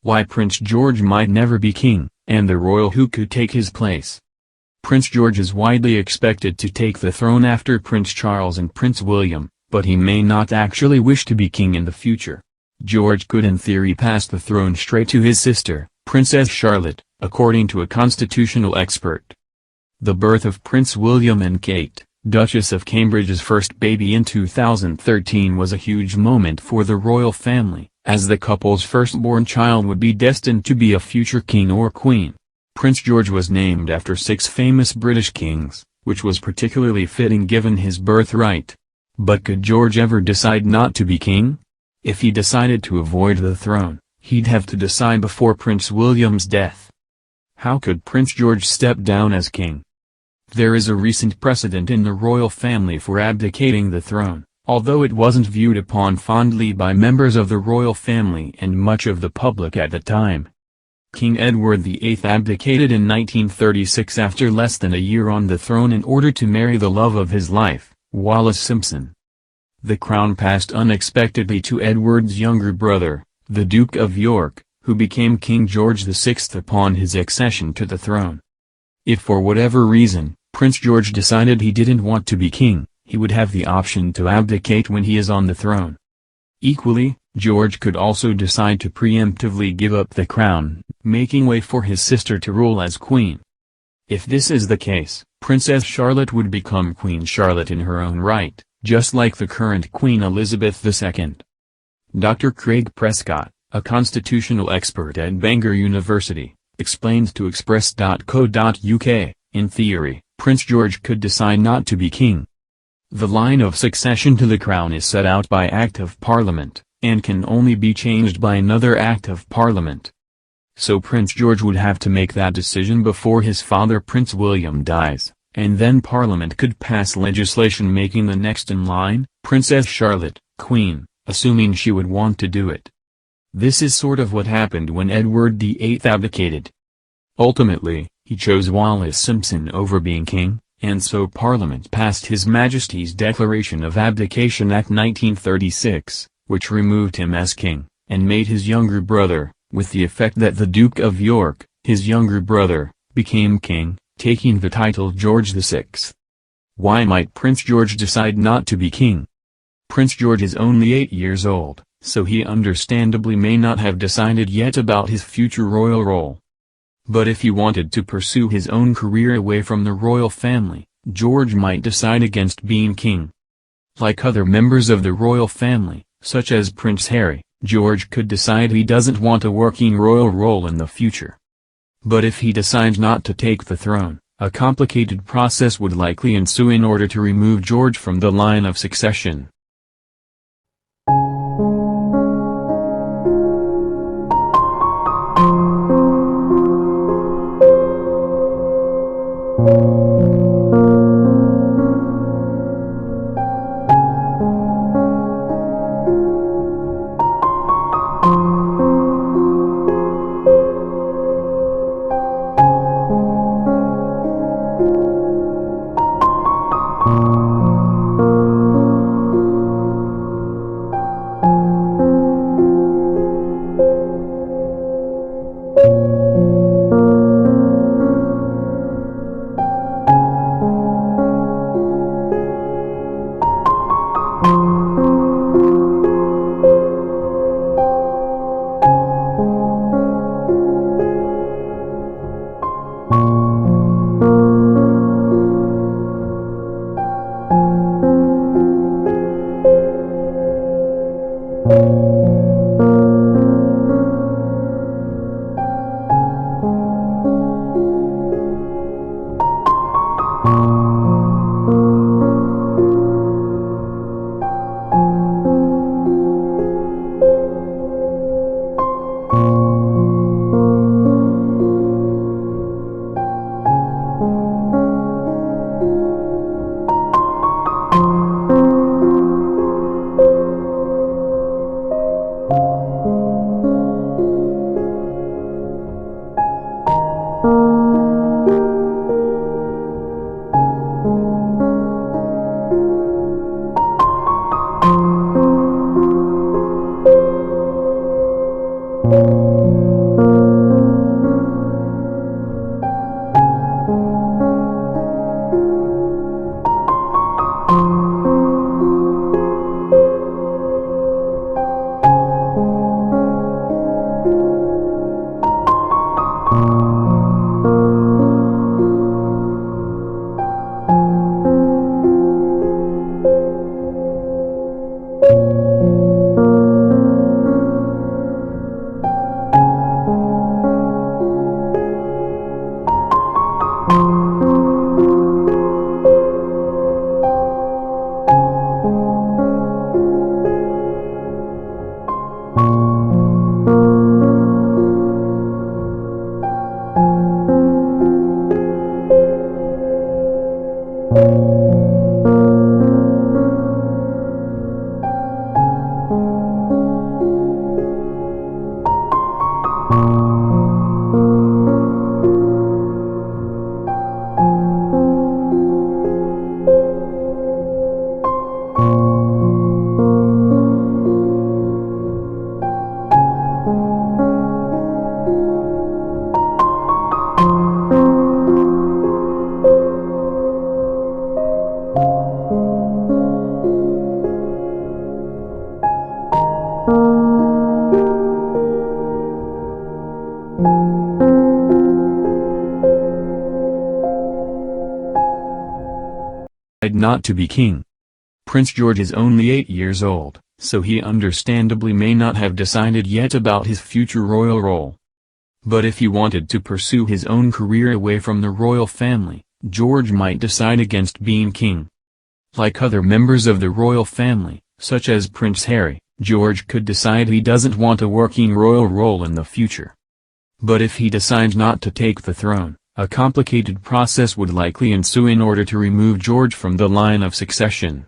Why Prince George might never be king, and the royal who could take his place. Prince George is widely expected to take the throne after Prince Charles and Prince William, but he may not actually wish to be king in the future. George could in theory pass the throne straight to his sister, Princess Charlotte, according to a constitutional expert. The birth of Prince William and Kate, Duchess of Cambridge's first baby in 2013 was a huge moment for the royal family, as the couple's firstborn child would be destined to be a future king or queen. Prince George was named after 6 famous British kings, which was particularly fitting given his birthright. But could George ever decide not to be king? If he decided to avoid the throne, he'd have to decide before Prince William's death. How could Prince George step down as king? There is a recent precedent in the royal family for abdicating the throne, although it wasn't viewed upon fondly by members of the royal family and much of the public at the time. King Edward VIII abdicated in 1936 after less than a year on the throne in order to marry the love of his life, Wallis Simpson. The crown passed unexpectedly to Edward's younger brother, the Duke of York, who became King George VI upon his accession to the throne. If for whatever reason, Prince George decided he didn't want to be king, he would have the option to abdicate when he is on the throne. Equally, George could also decide to preemptively give up the crown, making way for his sister to rule as queen. If this is the case, Princess Charlotte would become Queen Charlotte in her own right, just like the current Queen Elizabeth II. Dr. Craig Prescott, a constitutional expert at Bangor University, explained to Express.co.uk, in theory, Prince George could decide not to be king. The line of succession to the crown is set out by Act of Parliament, and can only be changed by another Act of Parliament. So Prince George would have to make that decision before his father Prince William dies, and then Parliament could pass legislation making the next in line, Princess Charlotte, Queen, assuming she would want to do it. This is sort of what happened when Edward VIII abdicated. Ultimately, he chose Wallis Simpson over being king, and so Parliament passed His Majesty's Declaration of Abdication Act 1936, which removed him as king, and made his younger brother, with the effect that the Duke of York, his younger brother, became king, taking the title George VI. Why might Prince George decide not to be king? Prince George is only 8 years old, so he understandably may not have decided yet about his future royal role. But if he wanted to pursue his own career away from the royal family, George might decide against being king. Like other members of the royal family, such as Prince Harry, George could decide he doesn't want a working royal role in the future. But if he decides not to take the throne, a complicated process would likely ensue in order to remove George from the line of succession. not to be king. Prince George is only 8 years old, so he understandably may not have decided yet about his future royal role. But if he wanted to pursue his own career away from the royal family, George might decide against being king. Like other members of the royal family, such as Prince Harry, George could decide he doesn't want a working royal role in the future. But if he decides not to take the throne, a complicated process would likely ensue in order to remove George from the line of succession.